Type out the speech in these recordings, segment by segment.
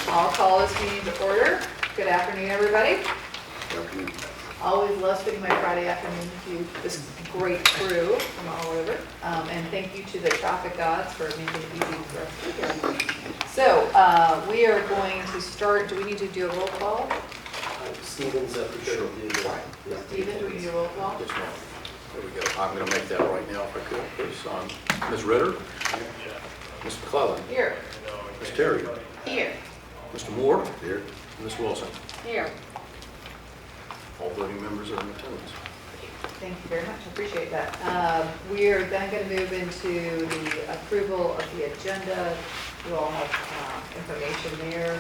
I'll call this meeting to order. Good afternoon, everybody. Always love spending my Friday afternoon with you, this great crew from all over. And thank you to the traffic gods for making it easy for us to get here. So we are going to start. Do we need to do a roll call? Stephen's prepared to do that. Stephen, do we need a roll call? Yes, ma'am. There we go. I'm going to make that right now if I could, please. Ms. Ritter? Ms. McClellan? Here. Ms. Terry? Here. Mr. Moore? Here. Ms. Wilson? Here. All voting members are in attendance. Thank you very much. I appreciate that. We are then going to move into the approval of the agenda. You all have information there.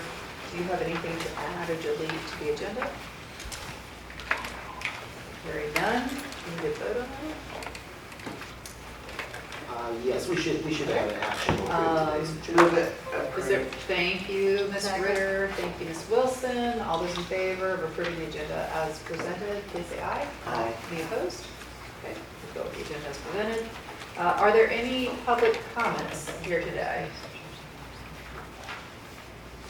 Do you have anything to add or delete to the agenda? Hearing none. Can we vote on that? Yes, we should have an action. Move it. Thank you, Ms. Ritter. Thank you, Ms. Wilson. All those in favor of approving the agenda as presented, please say aye. Aye. Any opposed? Okay, we'll go with the agenda as presented. Are there any public comments here today?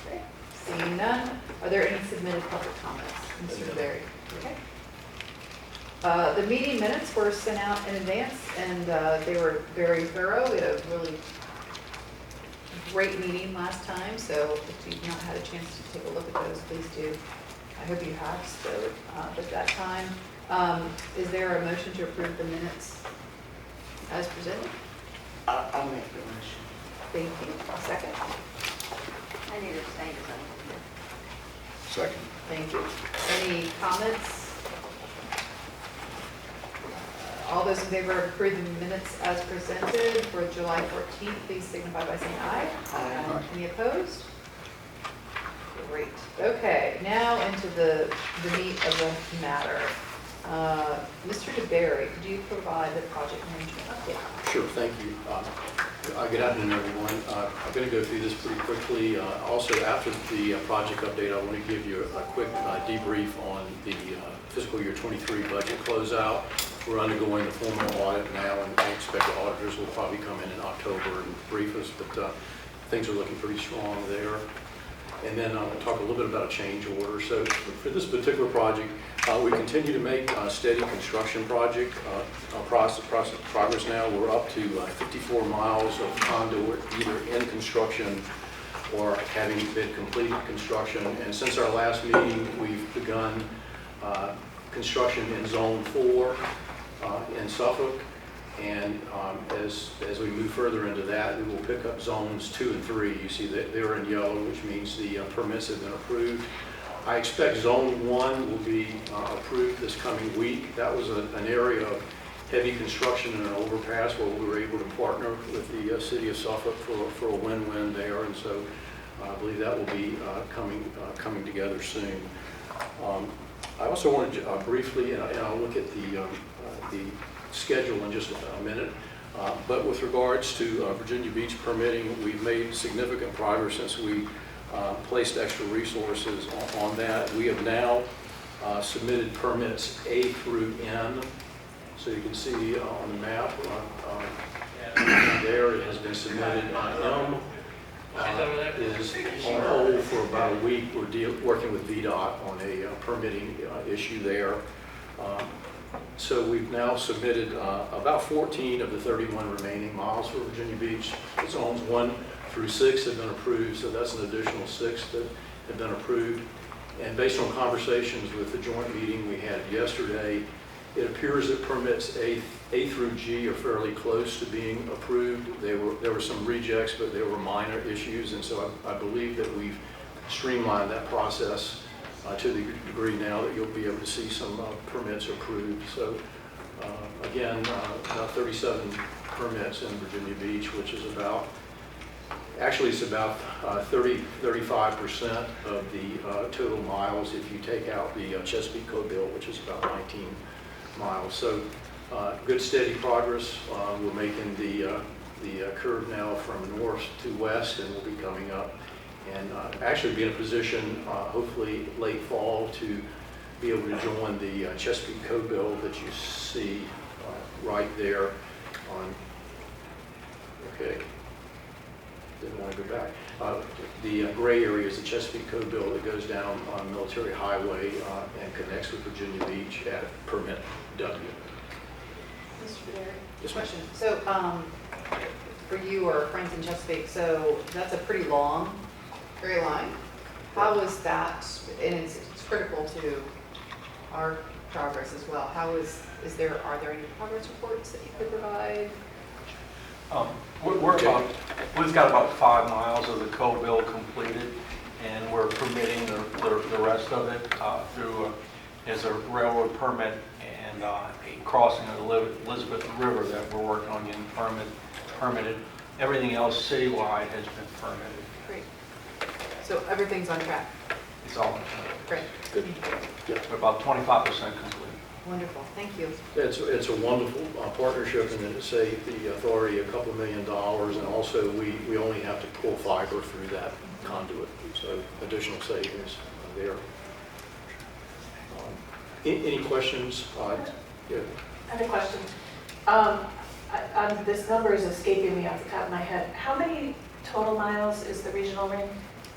Okay, seeing none. Are there any submitted public comments? Mr. Berry. Okay. The meeting minutes were sent out in advance, and they were very thorough. We had a really great meeting last time, so if you've not had a chance to take a look at those, please do. I hope you have spoke at that time. Is there a motion to approve the minutes as presented? I'll make the motion. Thank you. A second. I need to abstain because I'm here. Second. Thank you. Any comments? All those in favor of approving the minutes as presented for July 14th, please signify by saying aye. Aye. Any opposed? Great. Okay, now into the meat of the matter. Mr. DeBerry, could you provide the project management update? Sure, thank you. Good afternoon, everyone. I'm going to go through this pretty quickly. Also, after the project update, I want to give you a quick debrief on the fiscal year 23 budget closeout. We're undergoing the formal audit now, and I expect the auditors will probably come in October and brief us, but things are looking pretty strong there. And then I'll talk a little bit about a change order. So for this particular project, we continue to make steady construction progress now. We're up to 54 miles of conduit, either in construction or having been completed construction. And since our last meeting, we've begun construction in Zone 4 in Suffolk. And as we move further into that, we will pick up zones 2 and 3. You see that they're in yellow, which means the permits have been approved. I expect zone 1 will be approved this coming week. That was an area of heavy construction in an overpass where we were able to partner with the city of Suffolk for a win-win there. And so I believe that will be coming together soon. I also wanted to briefly, and I'll look at the schedule in just a minute, but with regards to Virginia Beach permitting, we've made significant progress since we placed extra resources on that. We have now submitted permits A through N, so you can see on the map there it has been submitted. M is on hold for about a week. We're working with VDOT on a permitting issue there. So we've now submitted about 14 of the 31 remaining miles for Virginia Beach. Zones 1 through 6 have been approved, so that's an additional 6 that have been approved. And based on conversations with the joint meeting we had yesterday, it appears that permits A through G are fairly close to being approved. There were some rejects, but they were minor issues, and so I believe that we've streamlined that process to the degree now that you'll be able to see some permits approved. So again, about 37 permits in Virginia Beach, which is about 35% of the total miles if you take out the Chesapeake Cobalt, which is about 19 miles. So good steady progress. We're making the curve now from north to west, and we'll be coming up and actually be in a position, hopefully late fall, to be able to join the Chesapeake Cobalt that you see right there on, okay. didn't want to go back. The gray area is the Chesapeake Code Bill that goes down on Military Highway and connects with Virginia Beach at permit W. Mr. Barry? Yes, ma'am. Question. So, for you or friends in Chesapeake, so that's a pretty long gray line. How is that, and it's critical to our progress as well. How are there any progress reports that you could provide? We've got about 5 miles of the code bill completed, and we're permitting the rest of it through as a railroad permit and a crossing of the Elizabeth River that we're working on getting permitted. Everything else citywide has been permitted. Great. So everything's on track. It's all Great. Good. Yeah. we're about 25% complete. Wonderful. Thank you. It's a wonderful partnership, and it saved the authority $2 million, and also we only have to pull fiber through that conduit, so additional savings there. Any questions? Yeah. I have a question. This number is escaping me off the top of my head. How many total miles is the regional ring?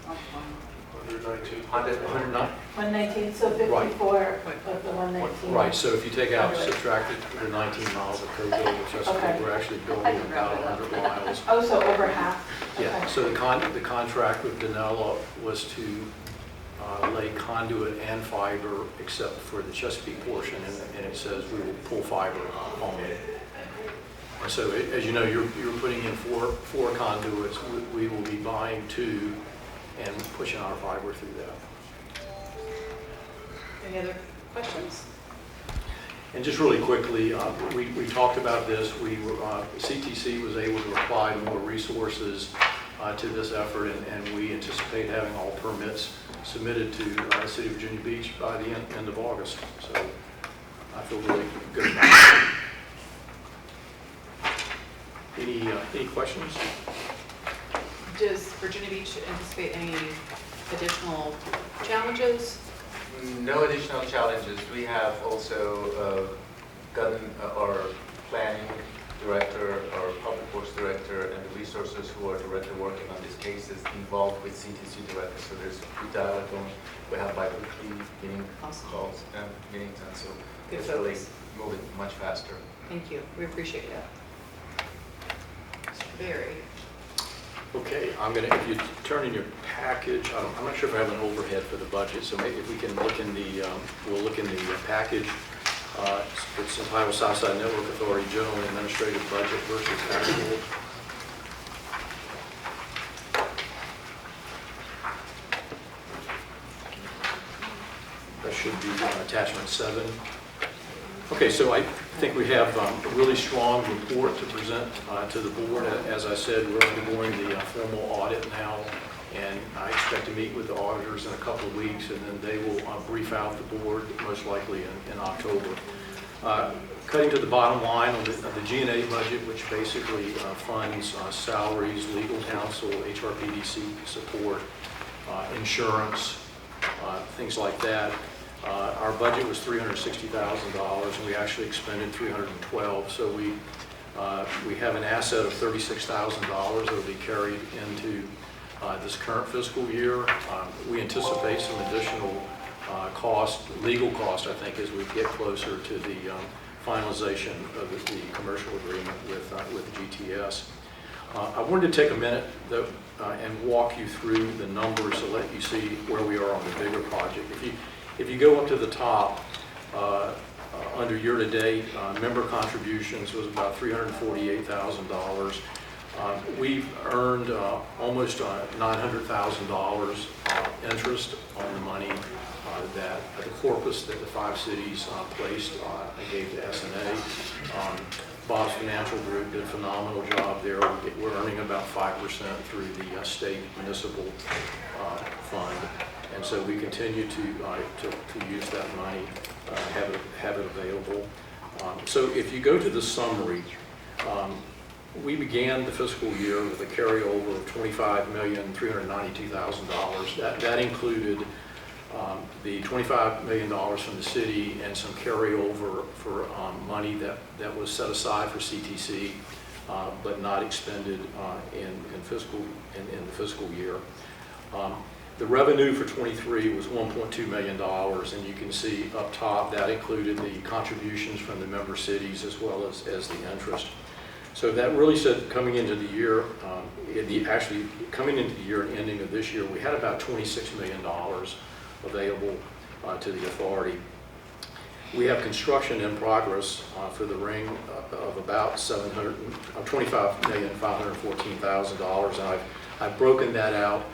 119. 109? 119, so 54 of the 119. Right, so if you take out, subtracted the 19 miles of code bill, which Okay. we're actually building about 100 miles. Oh, so over half? Yeah, Okay. so the contract with Danella was to lay conduit and fiber except for the Chesapeake portion, and it says we will pull fiber only. And so, as you know, you're putting in four conduits. We will be buying 2 and pushing our fiber through that. Any other questions? And just really quickly, we talked about this. CTC was able to apply more resources to this effort, and we anticipate having all permits submitted to the City of Virginia Beach by the end of August. So I feel really good about it. Any questions? Does Virginia Beach anticipate any additional challenges? No additional challenges. We have also gotten our planning director, our public works director, and the resources who are directly working on these cases involved with CTC director. So there's good dialogue going. We have bi-weekly meeting Awesome. calls and meetings, and so Good it's really focus. moving much faster. Thank you. We appreciate that. Mr. Barry. Okay, if you turn in your package, I'm not sure if I have an overhead for the budget, so maybe if we can look in the, we'll look in the package. It's entitled Southside Network Authority General and Administrative Budget versus Actual. That should be attachment 7. Okay, so I think we have a really strong report to present to the board. As I said, we're undergoing the formal audit now, and I expect to meet with the auditors in a couple of weeks, and then they will brief out the board most likely in October. Cutting to the bottom line on the G&A budget, which basically funds salaries, legal counsel, HRPDC support, insurance, things like that. Our budget was $360,000, and we actually expended $312,000. So we have an asset of $36,000 that will be carried into this current fiscal year. We anticipate some additional legal cost, I think, as we get closer to the finalization of the commercial agreement with GTS. I wanted to take a minute though, and walk you through the numbers to let you see where we are on the bigger project. If you go up to the top, under year-to-date, member contributions was about $348,000. We've earned almost $900,000 interest on the money that the corpus that the 5 cities placed and gave to SNA. Bob's Financial Group did a phenomenal job there. We're earning about 5% through the state municipal fund. And so we continue to use that money, have it available. So if you go to the summary, we began the fiscal year with a carryover of $25,392,000. That included the $25 million from the city and some carryover for money that was set aside for CTC but not expended in the fiscal year. The revenue for '23 was $1.2 million, and you can see up top that included the contributions from the member cities as well as the interest. So that really said, coming into the year, actually coming into the year and ending of this year, we had about $26 million available to the authority. We have construction in progress for the ring of about $25,514,000, and I've broken that out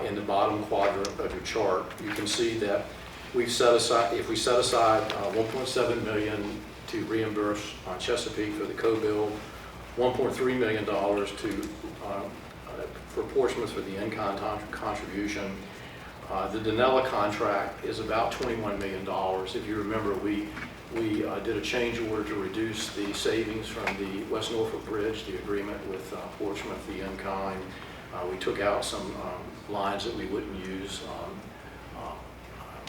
in the bottom quadrant of your chart. You can see that we've set aside, if we set aside $1.7 million to reimburse Chesapeake for the co-bill, $1.3 million for Portsmouth for the in-kind contribution. The Danella contract is about $21 million. If you remember, we did a change order to reduce the savings from the West Norfolk Bridge, the agreement with Portsmouth, the in-kind. We took out some lines that we wouldn't use,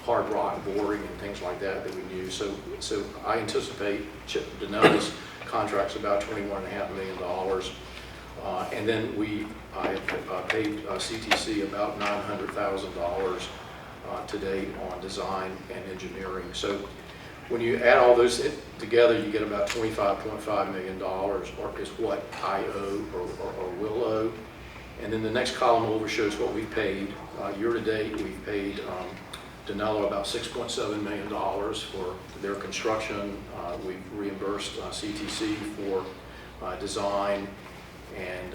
hard rock boring and things like that that we use. So I anticipate Danella's contract's about $21.5 million. And then I paid CTC about $900,000 to date on design and engineering. So when you add all those together, you get about $25.5 million, or is what I owe or will owe. And then the next column over shows what we've paid. Year to date, we've paid Danella about $6.7 million for their construction. We've reimbursed CTC for design, and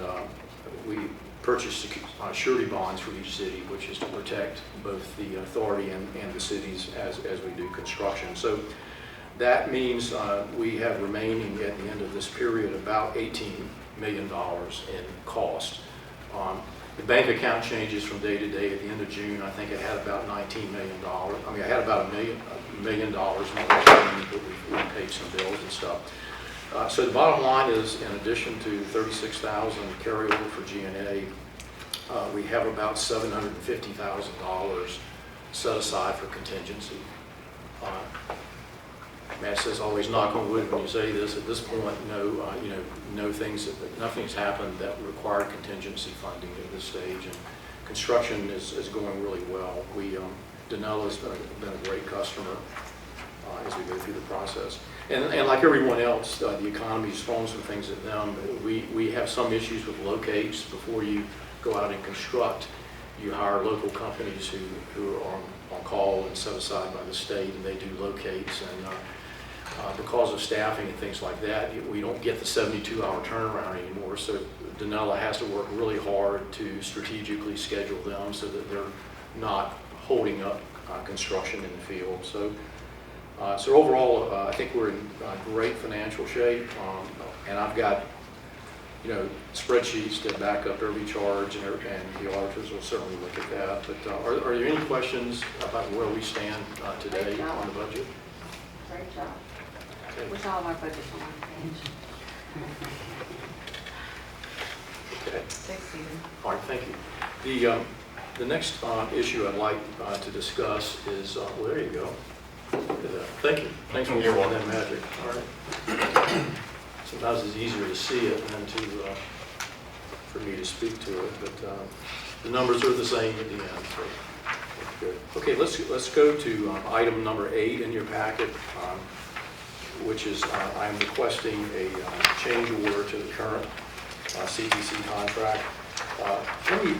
we purchased surety bonds for each city, which is to protect both the authority and the cities as we do construction. So that means we have remaining at the end of this period about $18 million in cost. The bank account changes from day to day. At the end of June, I think it had about $19 million. I mean, I had about $1 million more money, but we paid some bills and stuff. So the bottom line is, in addition to $36,000 carryover for G&A, we have about $750,000 set aside for contingency. Matt says always knock on wood when you say this. At this point, nothing's happened that required contingency funding at this stage, and construction is going really well. Danella's been a great customer as we go through the process. And like everyone else, the economy's thrown some things at them. We have some issues with locates. Before you go out and construct, you hire local companies who are on call and set aside by the state, and they do locates. And because of staffing and things like that, we don't get the 72-hour turnaround anymore. So Danella has to work really hard to strategically schedule them so that they're not holding up construction in the field. So overall, I think we're in great financial shape, and I've got spreadsheets that back up every charge, and the auditors will certainly look at that. But are there any questions about where we stand today on the budget? Great job. Okay. Wish all of our budgets on one page. Okay. Thanks, Stephen. All right, thank you. The next issue I'd like to discuss is, well, there you go. Look at that. Thank you. Thanks for working that magic. All right. Sometimes it's easier to see it than for me to speak to it, but the numbers are the same at the end. So that's good. Okay, let's go to item number 8 in your packet, which is I'm requesting a change order to the current CTC contract. Let me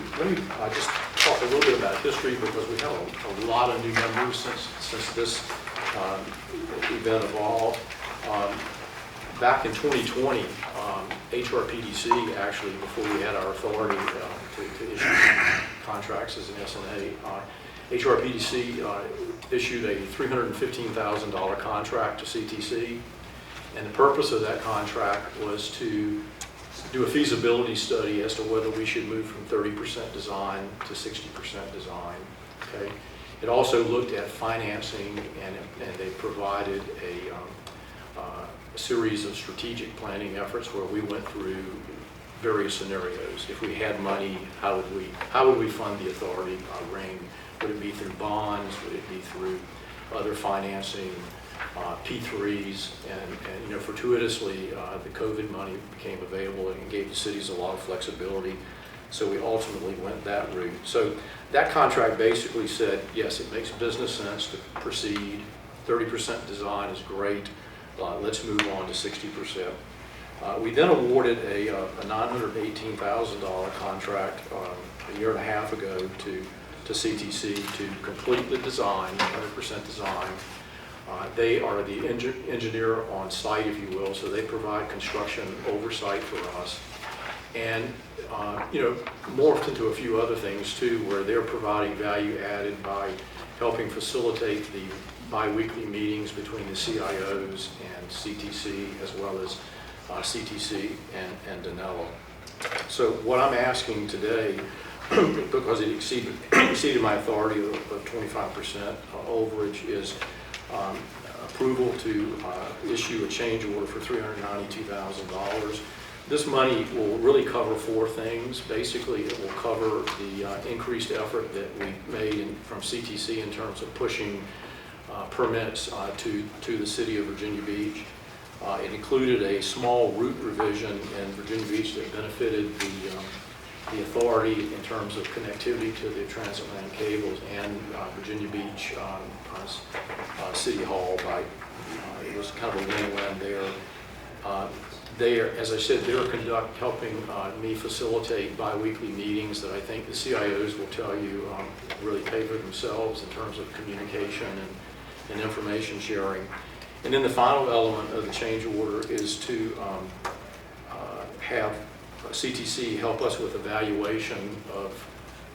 just talk a little bit about history, because we have a lot of new members since this event evolved. Back in 2020, HRPDC, actually, before we had our authority to issue contracts as an SNA, HRPDC issued a $315,000 contract to CTC, and the purpose of that contract was to do a feasibility study as to whether we should move from 30% design to 60% design. Okay. It also looked at financing, and they provided a series of strategic planning efforts where we went through various scenarios. If we had money, how would we fund the authority ring? Would it be through bonds? Would it be through other financing? P3s, and fortuitously, the COVID money became available and gave the cities a lot of flexibility. So we ultimately went that route. So that contract basically said, yes, it makes business sense to proceed. 30% design is great. Let's move on to 60%. We then awarded a $918,000 contract a year and a half ago to CTC to complete the design, 100% design. They are the engineer on site, if you will, so they provide construction oversight for us. And morphed into a few other things too, where they're providing value added by helping facilitate the bi-weekly meetings between the CIOs and CTC, as well as CTC and Danilo. So what I'm asking today, because it exceeded my authority of 25% overage, is approval to issue a change order for $392,000. This money will really cover four things. Basically, it will cover the increased effort that we made from CTC in terms of pushing permits to the city of Virginia Beach. It included a small route revision in Virginia Beach that benefited the authority in terms of connectivity to the transatlantic cables and Virginia Beach City Hall. It was kind of a win-win there. As I said, they're helping me facilitate bi-weekly meetings that I think the CIOs will tell you really pay for themselves in terms of communication and information sharing. And then the final element of the change order is to have CTC help us with evaluation of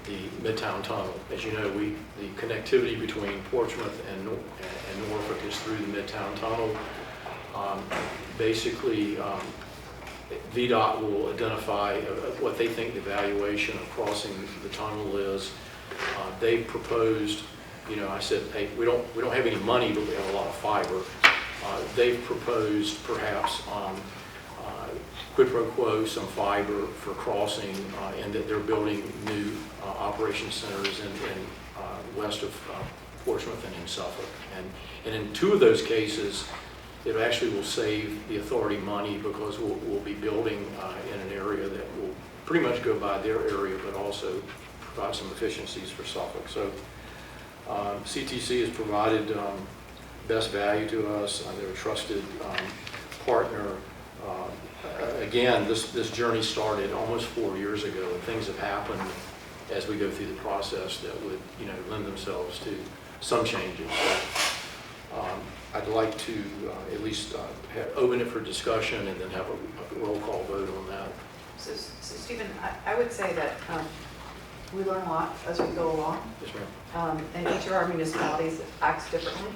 the Midtown Tunnel. As you know, the connectivity between Portsmouth and Norfolk is through the Midtown Tunnel. Basically, VDOT will identify what they think the valuation of crossing the tunnel is. They proposed, I said, hey, we don't have any money, but we have a lot of fiber. They've proposed perhaps quid pro quo some fiber for crossing, and that they're building new operation centers in west of Portsmouth and in Suffolk. And in two of those cases, it actually will save the authority money, because we'll be building in an area that will pretty much go by their area, but also provide some efficiencies for Suffolk. So CTC has provided best value to us. They're a trusted partner. Again, this journey started almost 4 years ago, and things have happened as we go through the process that would lend themselves to some changes. So, I'd like to at least open it for discussion and then have a roll call vote on that. So Stephen, I would say that we learn a lot as we go along. Yes, ma'am. And each of our municipalities acts differently,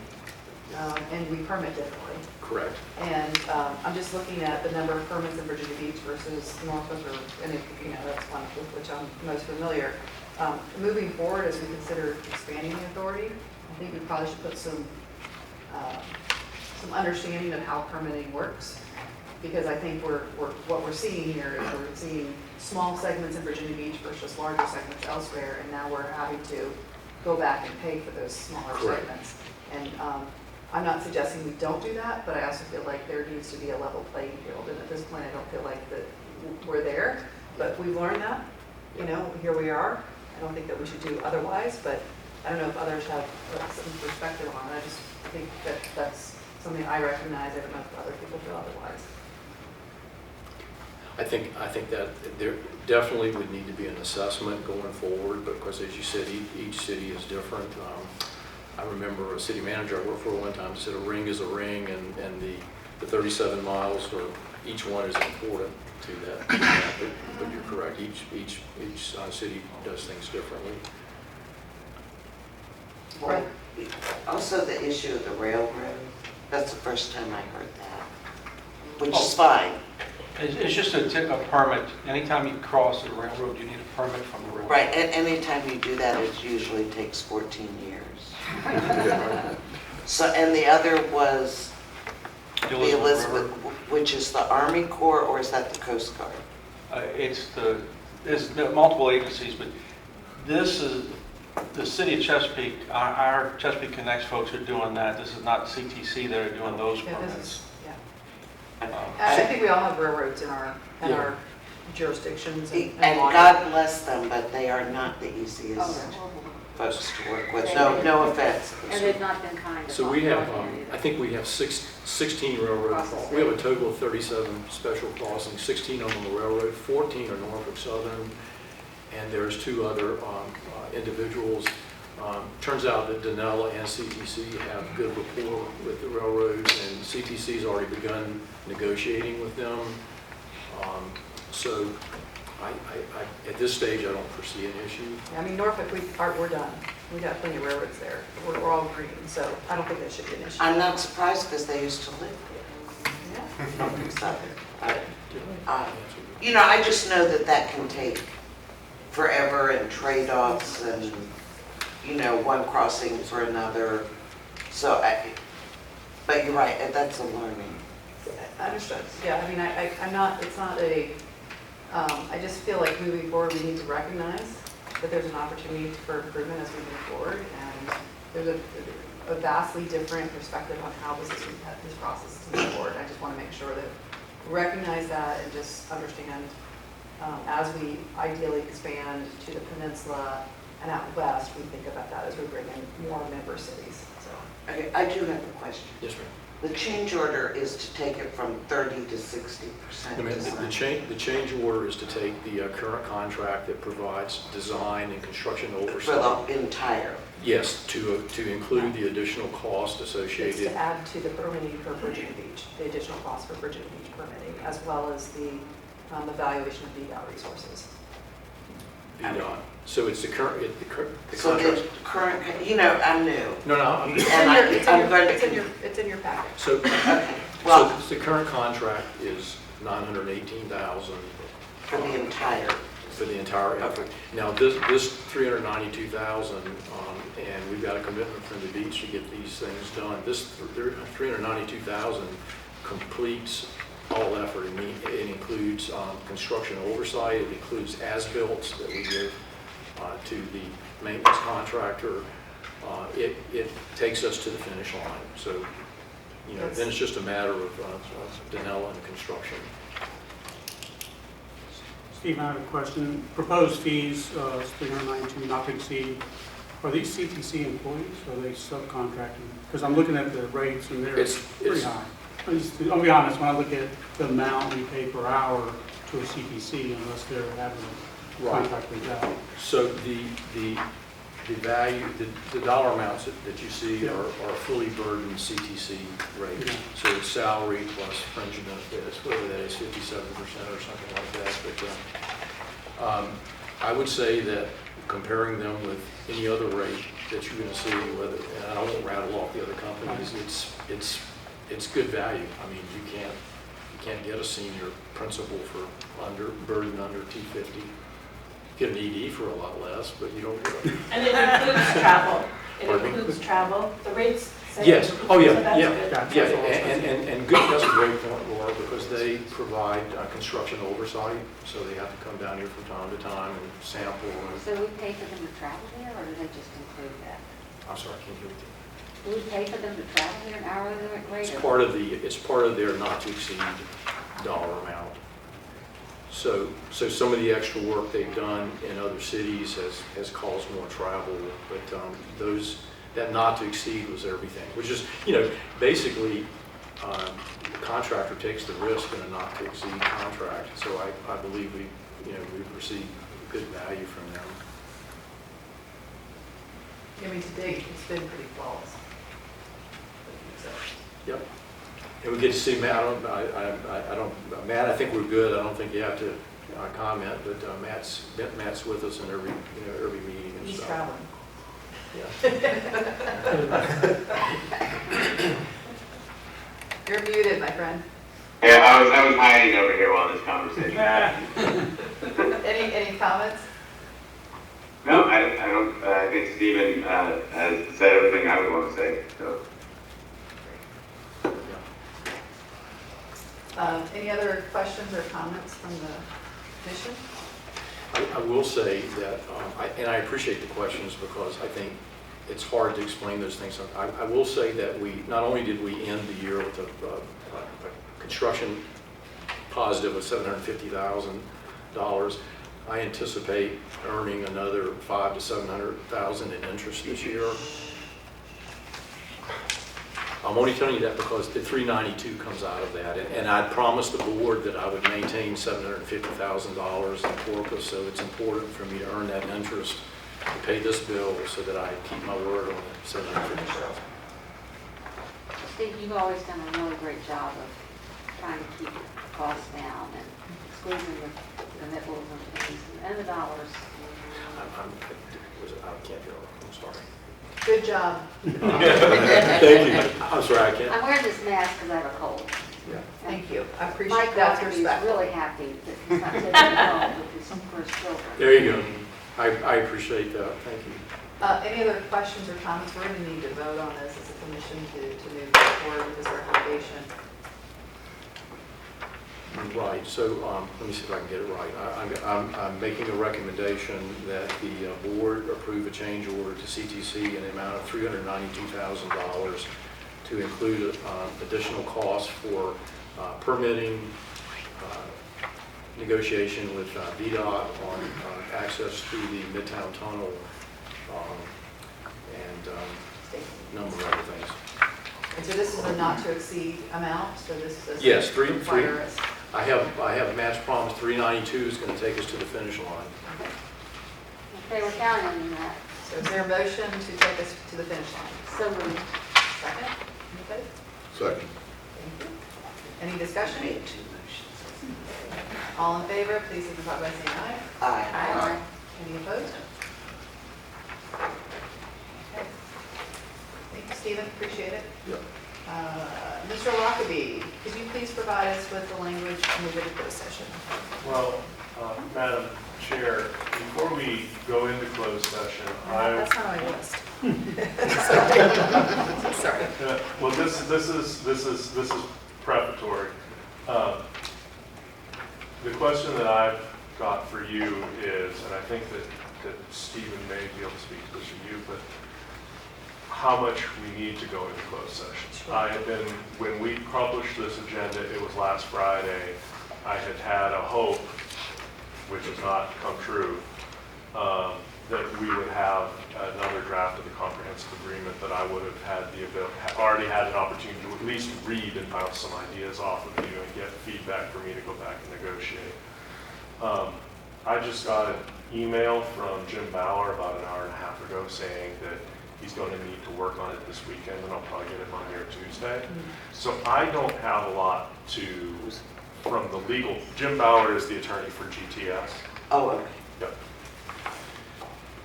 and we permit differently. Correct. And I'm just looking at the number of permits in Virginia Beach versus Norfolk, and that's one with which I'm most familiar. Moving forward, as we consider expanding the authority, I think we probably should put some understanding of how permitting works, because I think what we're seeing here is we're seeing small segments in Virginia Beach versus larger segments elsewhere, and now we're having to go back and pay for those smaller Correct. segments. And I'm not suggesting we don't do that, but I also feel like there needs to be a level playing field, and at this point I don't feel like that we're there, but we've learned that, here we are. I don't think that we should do otherwise, but I don't know if others have some perspective on it. I just think that that's something I recognize. I don't know if other people feel otherwise. I think that there definitely would need to be an assessment going forward, because as you said, each city is different. I remember a city manager I worked for one time said a ring is a ring, and the 37 miles, or each one is important to that. But you're correct. Each city does things differently. Well, also the issue of the railroad, that's the first time I heard that, which is fine. It's just a permit. Anytime you cross the railroad, you need a permit from the railroad. Right, and anytime you do that, it usually takes 14 years. So, and the other was the Elizabeth, which is the Army Corps, or is that the Coast Guard? There's multiple agencies, but this is The city of Chesapeake, our Chesapeake Connects folks are doing that. This is not CTC that are doing those Yeah, this permits. is, yeah. I think we all have railroads in our jurisdictions and And water. God bless them, but they are not the easiest Oh, folks to work with. No offense. and they've not been kind. So we have, I think we have 16 railroad, we have a total of 37 special crossings, 16 of them on the railroad, 14 are Norfolk Southern, and there's 2 other individuals. Turns out that Denella and CTC have good rapport with the railroads, and CTC's already begun negotiating with them. So at this stage, I don't foresee an issue. I mean, Norfolk, we're done. We got plenty of railroads there. We're all green, so I don't think that should be an issue. I'm not surprised because they used to live Yeah. here. Norfolk Southern. You know, I just know that that can take forever and trade-offs and, you know, one crossing for another. So, but you're right, that's a learning. Understood. Yeah, I mean, I'm not, it's not a, I just feel like moving forward, we need to recognize that there's an opportunity for improvement as we move forward. And there's a vastly different perspective on how this process is moving forward. I just want to make sure that we recognize that and just understand as we ideally expand to the peninsula and out west, we think about that as we bring in more member cities, so. Okay, I do have a question. Yes, ma'am. The change order is to take it from 30 to 60% I mean, design. the change order is to take the current contract that provides design and construction For oversight. the entire. Yes, to include the additional cost It's associated. to add to the permitting for Virginia Beach, the additional cost for Virginia Beach permitting, as well as the evaluation of VDOT resources. VDOT. So it's the current, the So contract. the current, you know, I'm new. No, I'm just, And I'm going to. It's in your packet. so, Okay, so well, the current contract is $918,000 for the entire. for the entire effort. Now, this $392,000, and we've got a commitment from the beach to get these things done. This $392,000 completes all effort. It includes construction oversight, it includes as-built that we give to the maintenance contractor. It takes us to the finish line. So, you know, then it's just a matter of Denella and construction. Steve, I have a question. Proposed fees, $392 not to exceed. Are these CTC employees or are they subcontracting? Because I'm looking at the rates and they're pretty high. I'll be honest, when I look at the amount we pay per hour to a CTC, unless they're having a contract with that. So the value, the dollar amounts that you see Yeah. are fully burdened CTC rates. Yeah. So it's salary plus fringe benefits, whether that is 57% or something like that. But I would say that comparing them with any other rate that you're going to see, whether, and I won't rattle off the other companies, it's good value. I mean, you can't get a senior principal for burden under T50. Get an ED for a lot less, but you don't get a... And it includes travel. It Pardon me? includes travel. The rates say. Yes, oh, So yeah, that's yeah, good. yeah, and good, that's a great point, Laura, because they provide construction oversight, so they have to come down here from time to time and sample, and, So we pay for them to travel here, or do they just include that? I'm sorry, I can't hear you. Do we pay for them to travel here an hourly rate? It's part of their not to exceed dollar amount. So some of the extra work they've done in other cities has caused more travel, but that not to exceed was everything, which is, you know, basically, the contractor takes the risk in a not to exceed contract. So I believe we've received good value from them. I mean, to date, it's been pretty flawless. So, Yep. And we get to see Matt. Matt, I think we're good. I don't think you have to comment, but Matt's with us in every meeting and he's stuff. traveling. Yeah. You're muted, my friend. Yeah, I was hiding over here while this conversation. Any comments? No, I don't. I think Stephen has said everything I would want to say. So. Any other questions or comments from the commission? I will say that, and I appreciate the questions because I think it's hard to explain those things. I will say that not only did we end the year with a construction positive of $750,000, I anticipate earning another $500,000 to $700,000 in interest this year. I'm only telling you that because the 392 comes out of that, and I promised the board that I would maintain $750,000 in corpus, so it's important for me to earn that interest to pay this bill so that I keep my word on the $750,000. Steve, you've always done a really great job of trying to keep costs down and squeezing the nickels and pennies and the dollars. I can't hear. I'm sorry. Good job. Thank you. I'm sorry, I can't. I'm wearing this mask because I have a cold. Yeah. Thank you. I Mike appreciate that Rockaby is respect. really happy that he's not taking it home with his first children. There you go. I appreciate that. Thank you. Any other questions or comments? We're going to need to vote on this as a commission to move forward with this recommendation. Right, so let me see if I can get it right. I'm making a recommendation that the board approve a change order to CTC in the amount of $392,000 to include additional costs for permitting, negotiation with VDOT on access to the Midtown Tunnel, and a number of other things. And so this is a not to exceed amount, so this doesn't Yes, three. require us. I have Matt's promise, 392 is going to take us to the finish line. Okay, we're counting on that. So is there a motion to take us to the finish line? So moved. Second? Anybody? Second. Thank you. Any discussion? Made 2 motions. All in favor, please signify by saying aye. Aye. Any opposed? Okay. Thank you, Stephen, appreciate it. Yep. Mr. Lockaby, could you please provide us with the language and move it to closed session? Well, Madam Chair, before we go into closed session, That's not on my list. Sorry. well, this is prefatory. The question that I've got for you is, and I think that Stephen may be able to speak to this for you, but how much we need to go into closed session. When we published this agenda, it was last Friday, I had a hope, which has not come true, that we would have another draft of the comprehensive agreement that I would have had already had an opportunity to at least read and bounce some ideas off of you and get feedback for me to go back and negotiate. I just got an email from Jim Bauer about an hour and a half ago saying that he's going to need to work on it this weekend, and I'll probably get it Monday or Tuesday. So I don't have a lot from the legal. Jim Bauer is the attorney for GTS. Oh, okay.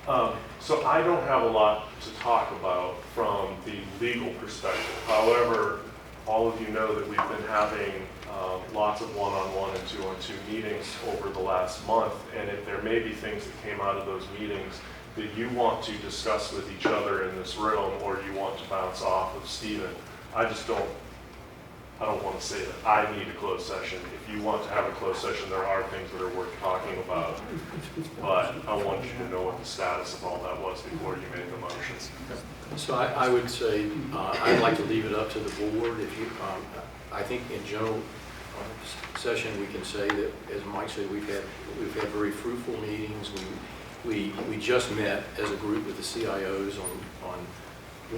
Yep. So I don't have a lot to talk about from the legal perspective. However, all of you know that we've been having lots of one-on-one and two-on-two meetings over the last month, and if there may be things that came out of those meetings that you want to discuss with each other in this room, or you want to bounce off of Stephen, I don't want to say that I need a closed session. If you want to have a closed session, there are things that are worth talking about, but I want you to know what the status of all that was before you made the motion. So I would say, I'd like to leave it up to the board. If you, I think in general session, we can say that, as Mike said, we've had very fruitful meetings. We just met as a group with the CIOs on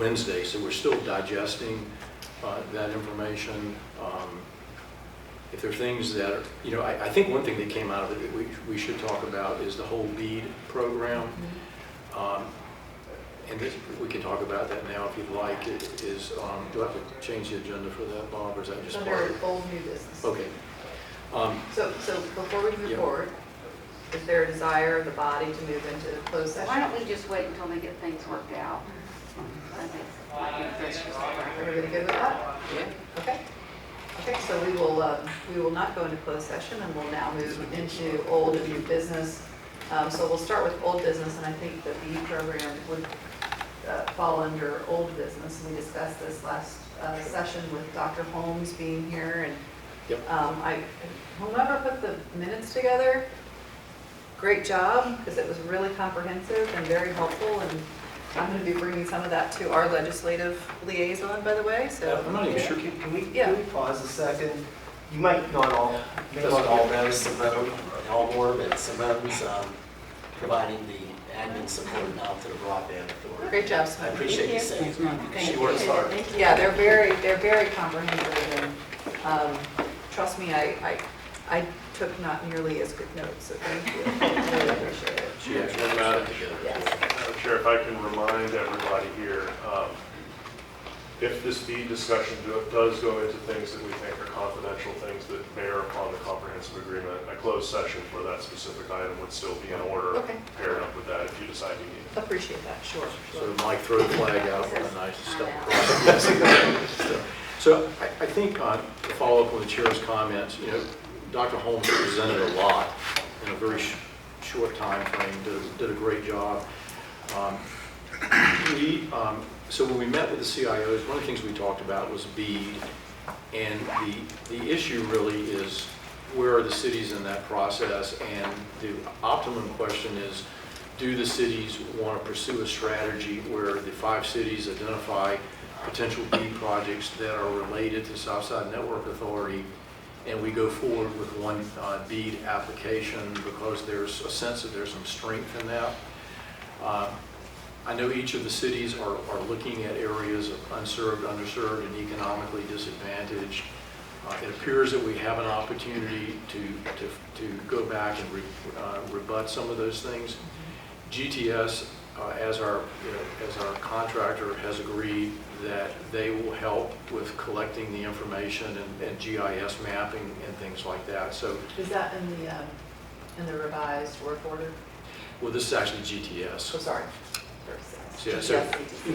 Wednesday, so we're still digesting that information. If there are things that are, I think one thing that came out of it that we should talk about is the whole BEAD program. And we can talk about that now if you'd like. Do I have to change the agenda for that, Bob, or is that just part of Under it? old new business. Okay. So before we move Yeah. forward, is there a desire of the body to move into closed So session? why don't we just wait until they get things worked out? I think that's just Everybody good with that? Yeah. Okay. Okay, so we will not go into closed session, and we'll now move into old and new business. So we'll start with old business, and I think the BEAD program would fall under old business. We discussed this last session with Dr. Holmes being here, and Yep. whomever put the minutes together, great job, because it was really comprehensive and very helpful, and I'm going to be bringing some of that to our legislative liaison, by the way, so. I'm not even sure. Can we pause a second? You might not all know Simone Elmore, but Simone's providing the admin support now to the Broadband Authority. Great job, I Simone. appreciate you saying that, because she works hard. Yeah, they're very comprehensive, and trust me, I took not nearly as good notes, so thank you. I really appreciate it. She actually got it together. Yes. Madam Chair, if I can remind everybody here, if this deed discussion does go into things that we think are confidential, things that bear upon the comprehensive agreement, a closed session for that specific item would still be in order, Okay. paired up with that if you decide you need it. Appreciate that, sure. So Mike, throw the flag out and I step across. So I think to follow up on the chair's comments, Dr. Holmes presented a lot in a very short time frame, did a great job. So when we met with the CIOs, one of the things we talked about was BEAD, and the issue really is where are the cities in that process, and the optimum question is, do the cities want to pursue a strategy where the 5 cities identify potential BEAD projects that are related to Southside Network Authority, and we go forward with one BEAD application because there's a sense that there's some strength in that. I know each of the cities are looking at areas of unserved, underserved, and economically disadvantaged. It appears that we have an opportunity to go back and rebut some of those things. GTS, as our contractor, has agreed that they will help with collecting the information and GIS mapping and things like that. So, Is that in the revised work order? well, this is actually GTS. So sorry. Yeah, so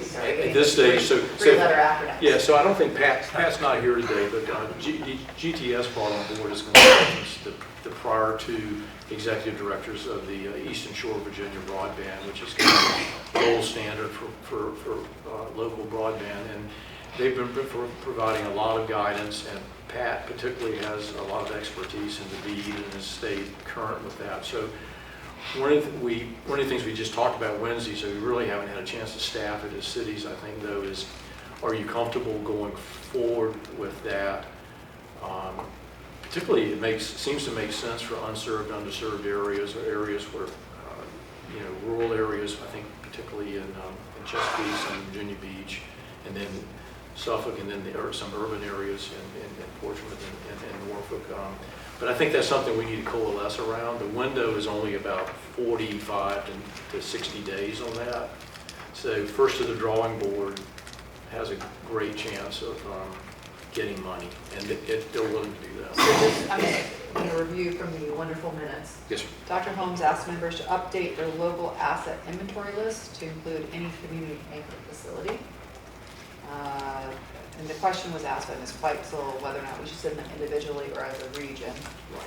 Sorry. at this stage, Three-letter acronym. yeah, so I don't think Pat's not here today, but GTS brought on board as consultants the prior two executive directors of the Eastern Shore of Virginia Broadband, which is kind of the gold standard for local broadband, and they've been providing a lot of guidance, and Pat particularly has a lot of expertise in the BEAD and has stayed current with that. So one of the things we just talked about Wednesday, so we really haven't had a chance to staff it as cities, I think, though, is are you comfortable going forward with that? Particularly, it seems to make sense for unserved, underserved areas, or areas where, rural areas, I think particularly in Chesapeake and Virginia Beach, and then Suffolk, and then there are some urban areas in Portsmouth and Norfolk. But I think that's something we need to coalesce around. The window is only about 45 to 60 days on that. So first to the drawing board has a great chance of getting money, and they're willing to do that. So I'm going to review from the wonderful minutes. Yes, sir. Dr. Holmes asked members to update their local asset inventory list to include any community anchor facility. And the question was asked by Ms. Quitzel whether or not we should send them individually or as a region.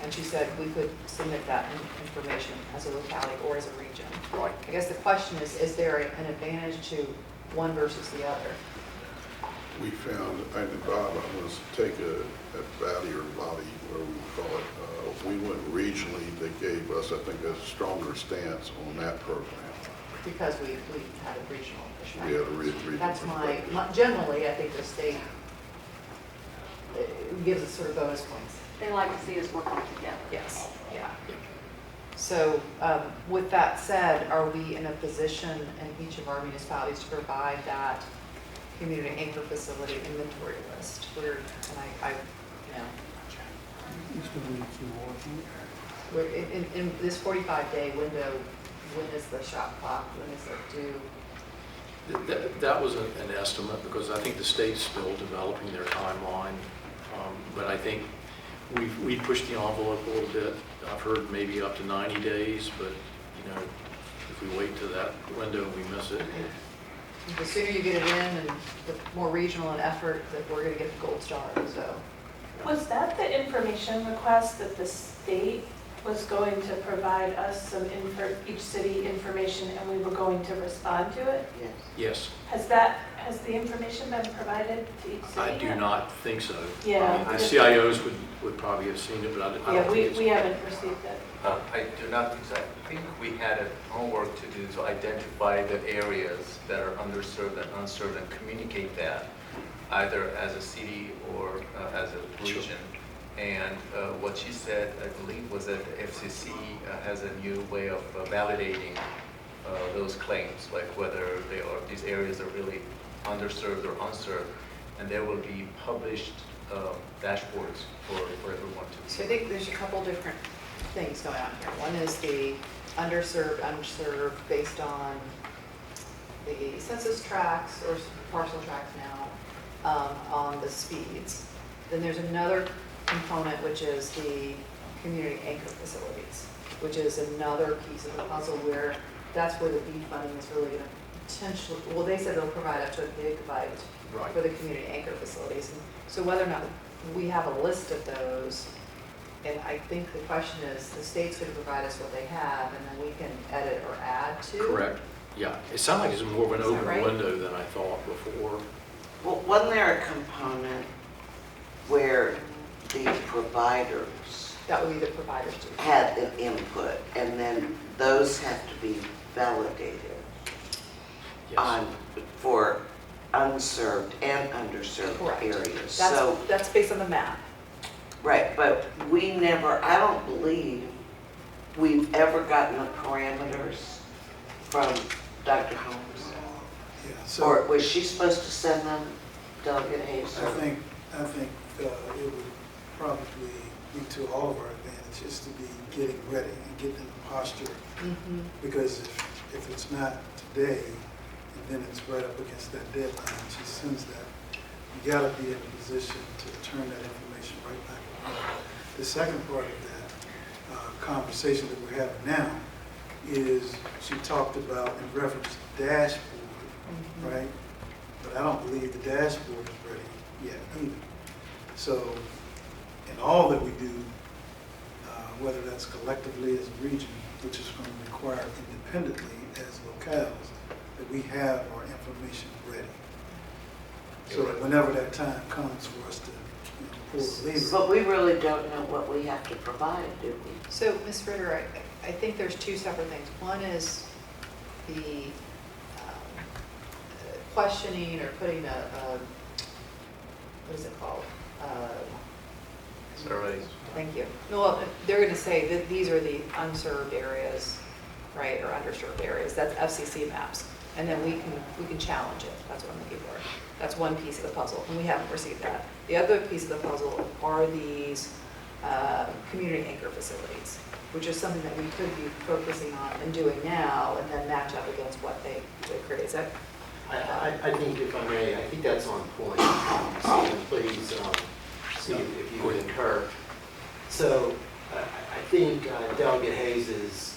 And she said we could submit that information as a locality or as a region. Right. I guess the question is there an advantage to one versus the other? We found, and Bob, I want to take a Valley or Lobby, whatever we call it. We went regionally. They gave us, I think, a stronger stance on that program. Because we had a regional perspective. We had a regional That's perspective. generally, I think the state gives us sort of bonus points. They like to see us working together. Yes, yeah. So with that said, are we in a position in each of our municipalities to provide that community anchor facility inventory list? You still need some more, I think. In this 45-day window, when is the shot clock? When is it due? That was an estimate because I think the state's still developing their timeline. But I think we pushed the envelope a little bit. I've heard maybe up to 90 days, but if we wait to that window, we miss it. The sooner you get it in and the more regional an effort, that we're going to get the gold star. So Was that the information request that the state was going to provide us some each city information and we were going to respond to it. Yes. Yes, Has the information been provided to each city? I do yet? not think so. Yeah. The CIOs would probably have seen it, but I don't Yeah, think it's. we haven't received it. I do not think so. I think we had a homework to do to identify the areas that are underserved and unserved and communicate that, either as a city or as a Sure. region. And what she said, I believe, was that the FCC has a new way of validating those claims, like whether these areas are really underserved or unserved. And there will be published dashboards for everyone to So I see. think there's a couple different things going on here. One is the underserved, unserved, based on the census tracts or parcel tracts now, on the speeds. Then there's another component, which is the community anchor facilities, which is another piece of the puzzle where that's where the BEAD funding is really going to potentially, well, they said they'll provide up to a gigabyte Right. for the community anchor facilities. And so whether or not we have a list of those, and I think the question is, the state's going to provide us what they have, and then we can edit or add to. Correct. Yeah, it sounded like it's more of an Is that open right? window than I thought before. Well, wasn't there a component where the providers That would be the providers too. had an input, and then those have to be validated Yes. for unserved and underserved Correct. areas? So, That's based on the map. right, but we never, I don't believe we've ever gotten the parameters from Dr. Holmes. Yeah, so Or was she supposed to send them, Delegate Hayes? I think it would probably be to all of our advantages to be getting ready and getting in the posture. Because if it's not today, and then it's right up against that deadline, she sends that, you gotta be in a position to turn that information right back around. The second part of that conversation that we're having now is she talked about in reference to dashboard, right? But I don't believe the dashboard is ready yet either. So in all that we do, whether that's collectively as a region, which is going to require independently as locales, that we have our information ready. So that whenever that time comes for us to pull the lever. But we really don't know what we have to provide, do we? So, Ms. Ritter, I think there's two separate things. One is the questioning or putting what is it called? Surveys. Thank you. Well, they're going to say that these are the unserved areas, right, or underserved areas. That's FCC maps. And then we can challenge it. That's what I'm looking for. That's one piece of the puzzle, and we haven't received that. The other piece of the puzzle are these community anchor facilities, which is something that we could be focusing on and doing now, and then match up against what they create. Is that? I think, if I may, I think that's on point. Stephen, please, see if you would concur. So I think Delegate Hayes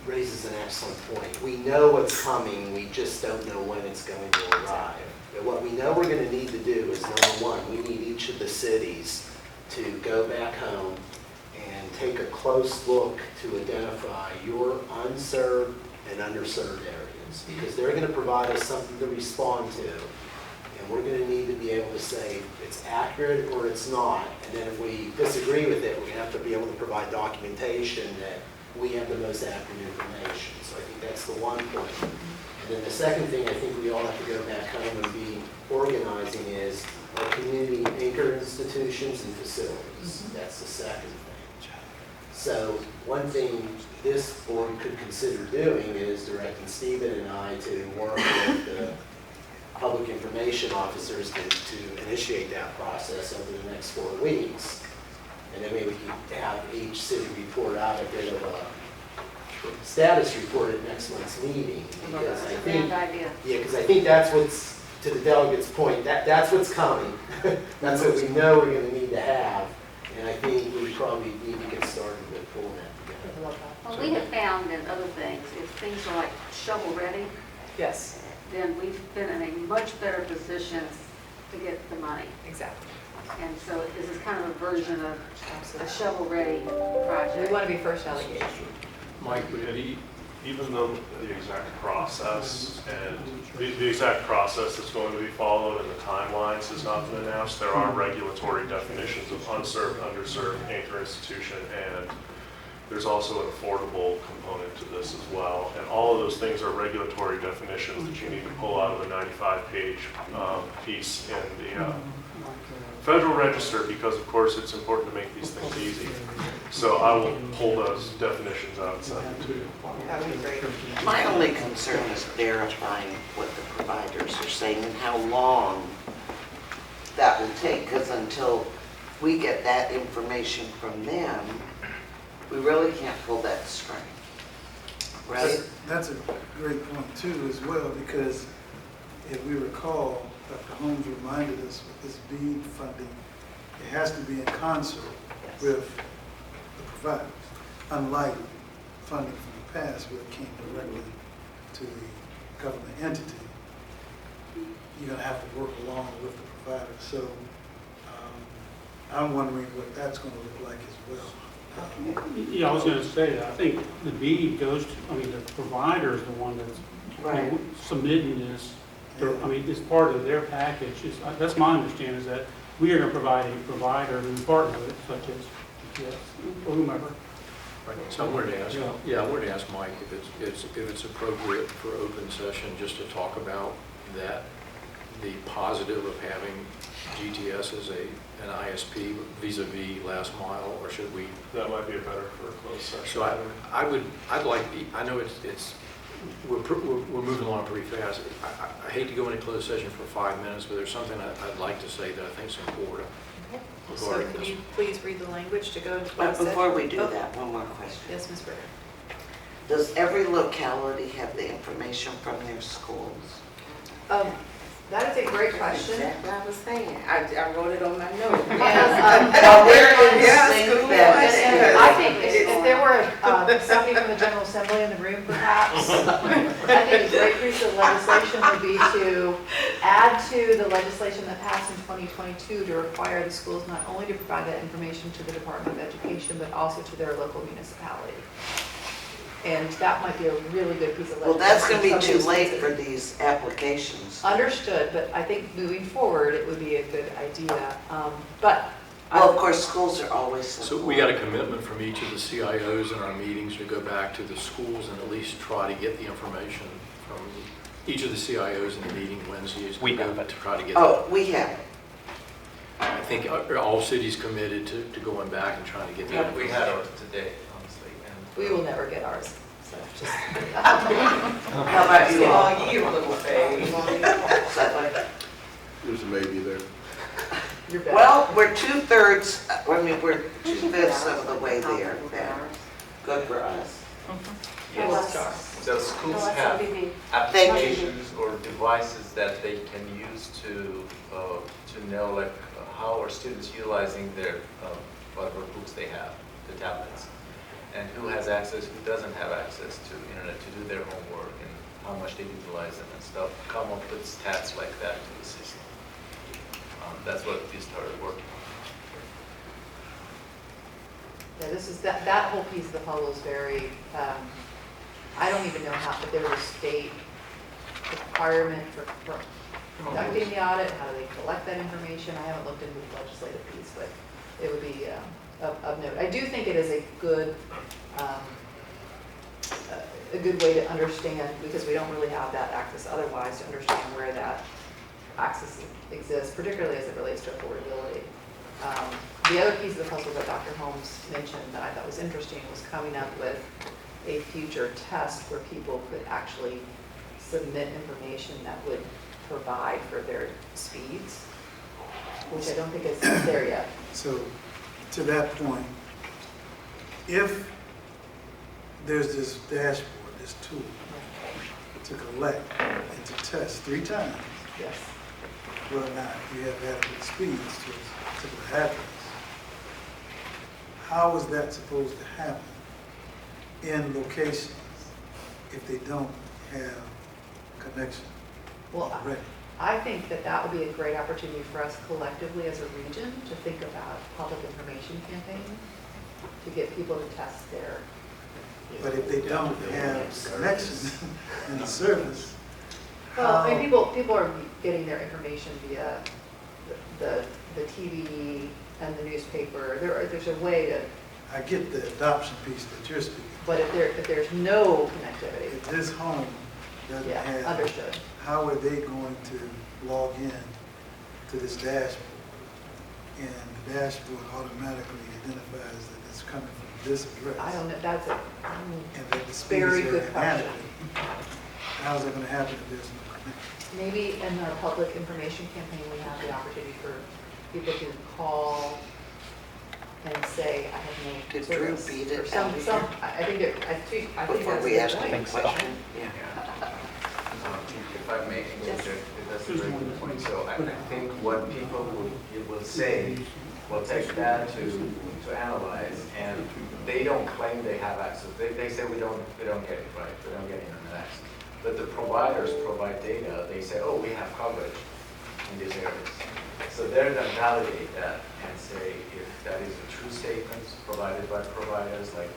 raises an excellent point. We know what's coming, we just don't know when it's going to arrive. But what we know we're going to need to do is, number one, we need each of the cities to go back home and take a close look to identify your unserved and underserved areas, because they're going to provide us something to respond to. And we're going to need to be able to say it's accurate or it's not. And then if we disagree with it, we're going to have to be able to provide documentation that we have the most accurate information. So I think that's the one point. And then the second thing I think we all have to go back home and be organizing is our community anchor institutions and facilities. That's the second thing. So one thing this board could consider doing is directing Stephen and I to work with the public information officers to initiate that process over the next 4 weeks. And then maybe we can have each city report out a bit of a status report at next month's meeting. Because I think, Grand idea. yeah, because I think that's what's, to the delegate's point, that's what's coming. That's what we know we're going to need to have. And I think we probably need to get started with pulling that together. Well, we have found in other things, if things are like shovel-ready, Yes, then we've been in a much better position to get the money. exactly. And so this is kind of a version of a Absolutely. shovel-ready We project. want to be first out of the gate. Mike, would And you, even though the exact process and the exact process that's going to be followed and the timelines has not been announced, there are regulatory definitions of unserved, underserved, anchor institution, and there's also an affordable component to this as well. And all of those things are regulatory definitions that you need to pull out of a 95-page piece in the Federal Register, because of course it's important to make these things easy. So I will pull those definitions out and send them to you. That would be great. My only concern is verifying what the providers are saying and how long that will take, because until we get that information from them, we really can't pull that string, right? That's a great point too as well, because if we recall, Dr. Holmes reminded us with this BEAD funding, it has to be in concert Yes. with the providers, unlike funding from the past where it came directly to the government entity. You're gonna have to work along with the provider. So I'm wondering what that's gonna look like as well. Yeah, I was gonna say that, I think the BEAD goes to, I mean, the provider is the one that's Right. submitting this. I mean, it's part of their package. That's my understanding, is that we are gonna provide a provider who partner with, such as GPS or whomever. right, so I wanted to ask, Yeah. I wanted to ask Mike if it's appropriate for open session just to talk about that, the positive of having GTS as an ISP vis-a-vis last mile, or should we? That might be better for a closed session. So I'd like, I know we're moving along pretty fast. I hate to go into closed session for 5 minutes, but there's something I'd like to say that I think is important. So regarding could this. you please read the language to go into But closed session? before we do Oh, that, one more question. Yes, Ms. Bricker. Does every locality have the information from their schools? That is a great question. Exactly what I was saying. I wrote it on my note. Yes, Well, we're in Yeah, sync school then. and I think if there were somebody from the General Assembly in the room perhaps, I think a great piece of legislation would be to add to the legislation that passed in 2022 to require the schools not only to provide that information to the Department of Education, but also to their local municipality. And that might be a really good piece of legislation. Well, that's going to be too Something late for specific. these applications. Understood, but I think moving forward, it would be a good idea. But Well, of course, schools are always. So we got a commitment from each of the CIOs in our meetings to go back to the schools and at least try to get the information from each of the CIOs in the meeting Wednesdays. We have it. To try to get. Oh, we have it. I think all cities committed to going back and trying to get that. We had ours today, honestly, and. we will never get ours, so just. How about you all? You little baby. There's a maybe there. You're better. Well, we're 2/3, we're 2/5 of the way there. Good for us. Gold star. So schools No, that's have LBB. applications or devices that they can use to know like how are students utilizing their whatever books they have, the tablets, and who has access, who doesn't have access to internet to do their homework, and how much they utilize them and stuff. Come up with stats like that to the system. That's what we started working on. Yeah, this is, that whole piece of the puzzle is very, I don't even know how, if there's a state requirement for conducting the audit, how do they collect that information? I haven't looked into the legislative piece, but it would be of note. I do think it is a good way to understand, because we don't really have that access otherwise, to understand where that access exists, particularly as it relates to affordability. The other piece of the puzzle that Dr. Holmes mentioned that I thought was interesting was coming up with a future test where people could actually submit information that would provide for their speeds, which I don't think is there yet. So, to that point, if there's this dashboard, this tool, to collect and to test 3 times Yes. whether or not you have adequate speeds to a particular address, how is that supposed to happen in locations if they don't have connection Well, already? I think that that would be a great opportunity for us collectively as a region to think about public information campaign to get people to test their. But if they don't have connection and service, Well, I mean, how, people are getting their information via the TV and the newspaper. There's a way to, I get the adoption piece that you're speaking. but if there's no connectivity, If this home doesn't yeah, have, understood. how are they going to log in to this dashboard? And the dashboard automatically identifies that it's coming from this address. I don't know, that's a And that the speed very is good there question. automatically. How's that gonna happen if there's no connection? Maybe in our public information campaign, we have the opportunity for people to call and say, I have no Did Drew service. beat Or it some, out of some, here? I think Before that's we the ask point. him a question? Yeah. If I may interject, that's a very good point. So I think what people will say, will take that to analyze, and they don't claim they have access. They say we don't get it, right? We don't get internet access. But the providers provide data. They say, oh, we have coverage in these areas. So they're going to validate that and say if that is a true statement provided by providers like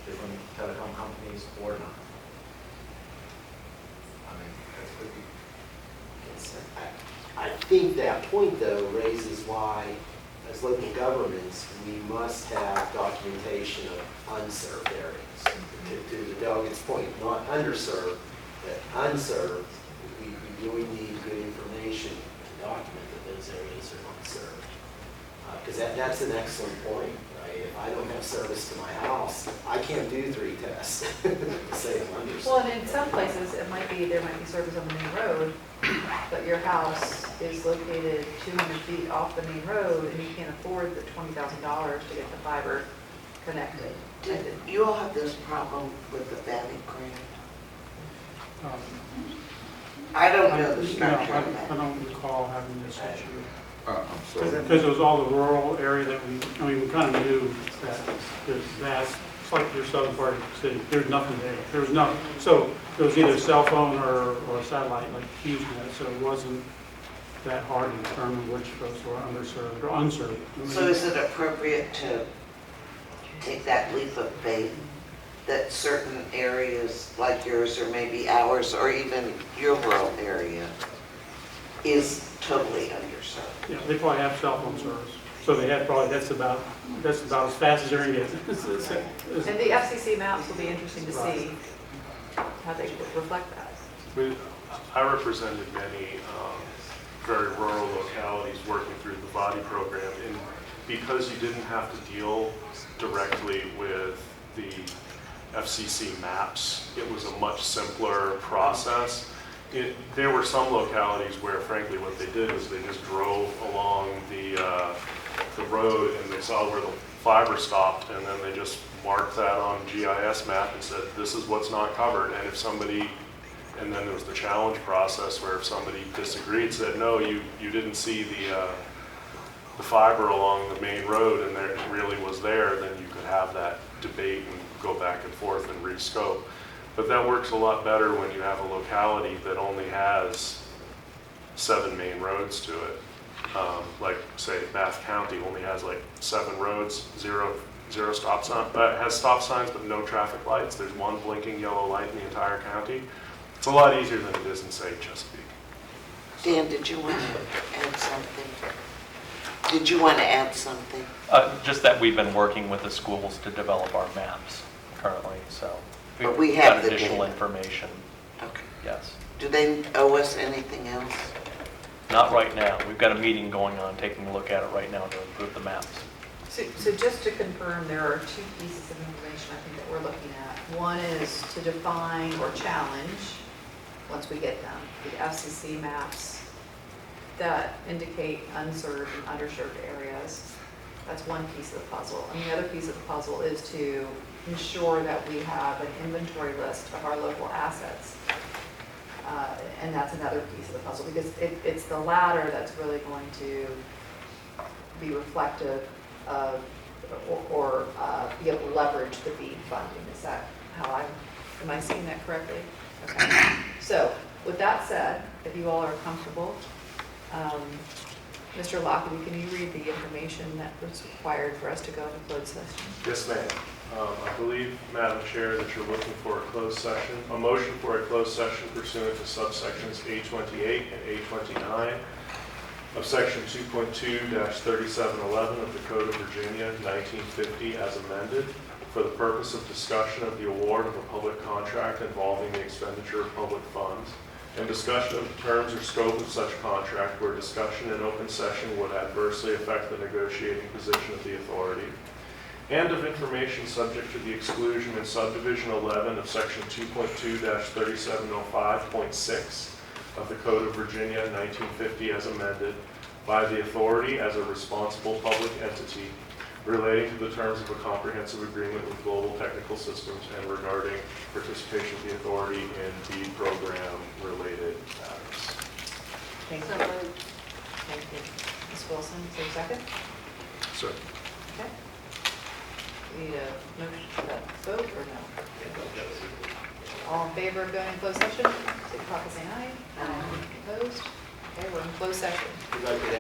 different telecom companies or not. I mean, that's pretty. I think that point, though, raises why, as local governments, we must have documentation of unserved areas. To the delegate's point, not underserved, but unserved, we really need good information to document that those areas are unserved. Because that's an excellent point, right? If I don't have service to my house, I can't do 3 tests to say I'm underserved. Well, and in some places, there might be service on the main road, but your house is located 200 feet off the main road, and you can't afford the $20,000 to get the fiber connected. Did you all have this problem with the Valley grant? I don't know the structure of I that. don't recall having this issue. I'm sorry. Because it was all the rural area that we kind of knew that there's vast, it's like your southern part of the city, there's nothing there. There was nothing. So it was either cell phone or satellite, like HughesNet, so it wasn't that hard to determine which folks were underserved or unserved. So is it appropriate to take that leap of faith that certain areas like yours or maybe ours or even your rural area is totally underserved? Yeah, they probably have cell phone service. So they had probably, that's about as fast as they're going to get. And the FCC maps will be interesting to see how they reflect that. I represented many very rural localities working through the body program, and because you didn't have to deal directly with the FCC maps, it was a much simpler process. There were some localities where, frankly, what they did was they just drove along the road and they saw where the fiber stopped, and then they just marked that on GIS map and said, this is what's not covered. And if somebody, and then there was the challenge process where if somebody disagreed, said, no, you didn't see the fiber along the main road and there it really was there, then you could have that debate and go back and forth and rescope. But that works a lot better when you have a locality that only has 7 main roads to it. Like, say, Bath County only has like 7 roads, zero stop sign, has stop signs but no traffic lights. There's 1 blinking yellow light in the entire county. It's a lot easier than it is in, say, Chesapeake. Dan, did you want to add something? Did you want to add something? Just that we've been working with the schools to develop our maps currently, so But we we've have got the additional data. information, Okay. yes. Do they owe us anything else? Not right now. We've got a meeting going on, taking a look at it right now to improve the maps. So just to confirm, there are 2 pieces of information I think that we're looking at. One is to define or challenge, once we get them, the FCC maps that indicate unserved and underserved areas. That's one piece of the puzzle. And the other piece of the puzzle is to ensure that we have an inventory list of our local assets. And that's another piece of the puzzle, because it's the latter that's really going to be reflective of or be able to leverage the BEAD funding. Is that how am I seeing that correctly? Okay. So with that said, if you all are comfortable, Mr. Lockley, can you read the information that was required for us to go into closed session? Yes, ma'am. I believe, Madam Chair, that you're looking for a closed session, a motion for a closed session pursuant to subsections A28 and A29 of Section 2.2-3711 of the Code of Virginia, 1950, as amended, for the purpose of discussion of the award of a public contract involving the expenditure of public funds, and discussion of the terms or scope of such contract where discussion in open session would adversely affect the negotiating position of the authority, and of information subject to the exclusion in subdivision 11 of section 2.2-3705.6 of the Code of Virginia, 1950 as amended, by the authority as a responsible public entity relating to the terms of a comprehensive agreement with Global Technical Systems and regarding participation of the authority in the program-related matters. Thank So you. moved. Thank you. Ms. Wilson, is there a second? So, Okay. We need a motion, vote or no? All in favor of going in closed session? Signify by saying aye. Aye. Opposed? Okay, we're in closed session. We'd like to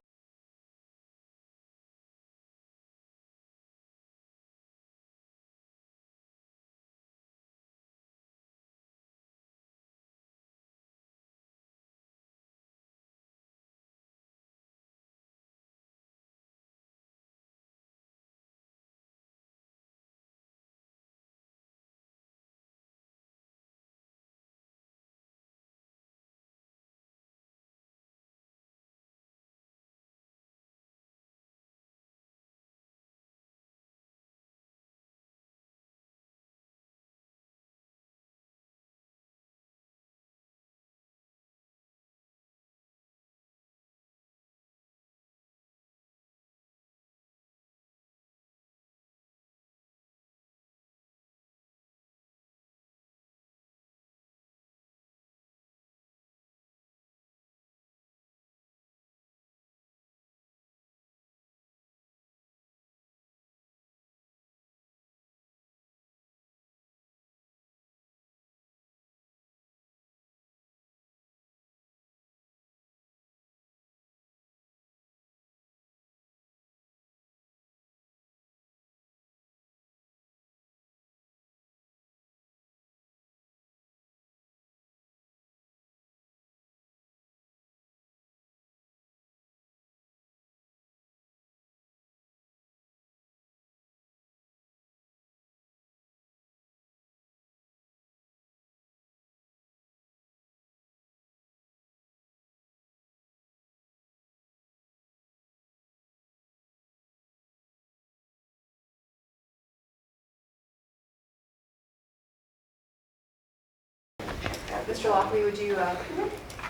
Mr. Lockley, would you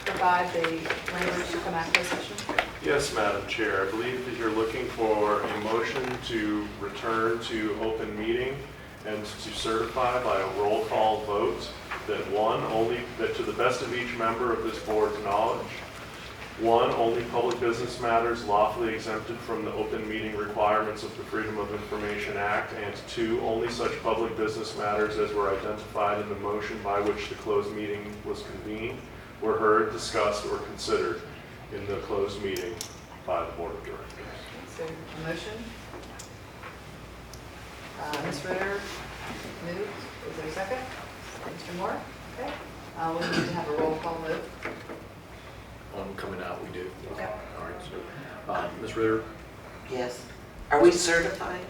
provide the language to come out of closed session? Yes, Madam Chair. I believe that you're looking for a motion to return to open meeting and to certify by a roll call vote that that to the best of each member of this board's knowledge, one, only public business matters lawfully exempted from the open meeting requirements of the Freedom of Information Act, and two, only such public business matters as were identified in the motion by which the closed meeting was convened were heard, discussed, or considered in the closed meeting by the Board of Directors. So, a motion? Ms. Ritter moved. Is there a second? Mr. Moore? Okay. We need to have a roll call vote. coming out, we do. Okay. All right, so, Ms. Ritter? Yes. Are we certifying?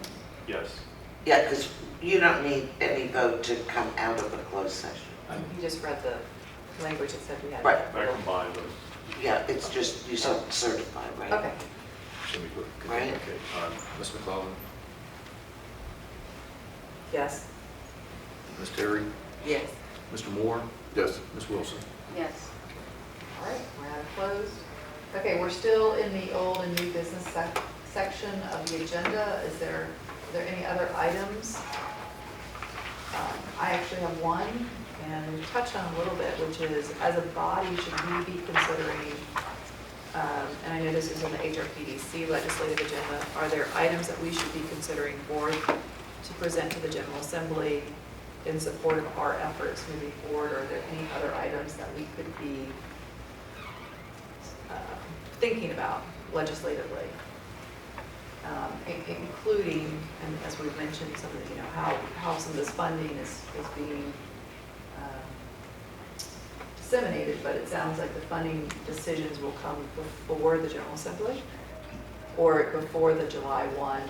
Yes. Yeah, because you don't need any vote to come out of a closed session. You just read the language that said we had. Right. I combined them. Yeah, it's just, you said certify, right? Okay. Should we put? Right. Okay, Ms. McClellan? Yes. Ms. Terry? Yes. Mr. Moore? Yes. Ms. Wilson? Yes. All right, we're out of closed. Okay, we're still in the old and new business section of the agenda. Are there any other items? I actually have one, and we've touched on a little bit, which is, as a body, should we be considering, and I know this is in the HRPDC legislative agenda, are there items that we should be considering board to present to the General Assembly in support of our efforts moving forward? Or are there any other items that we could be thinking about legislatively? Including, and as we've mentioned, some of the, how some of this funding is being disseminated, but it sounds like the funding decisions will come before the General Assembly or before the July 1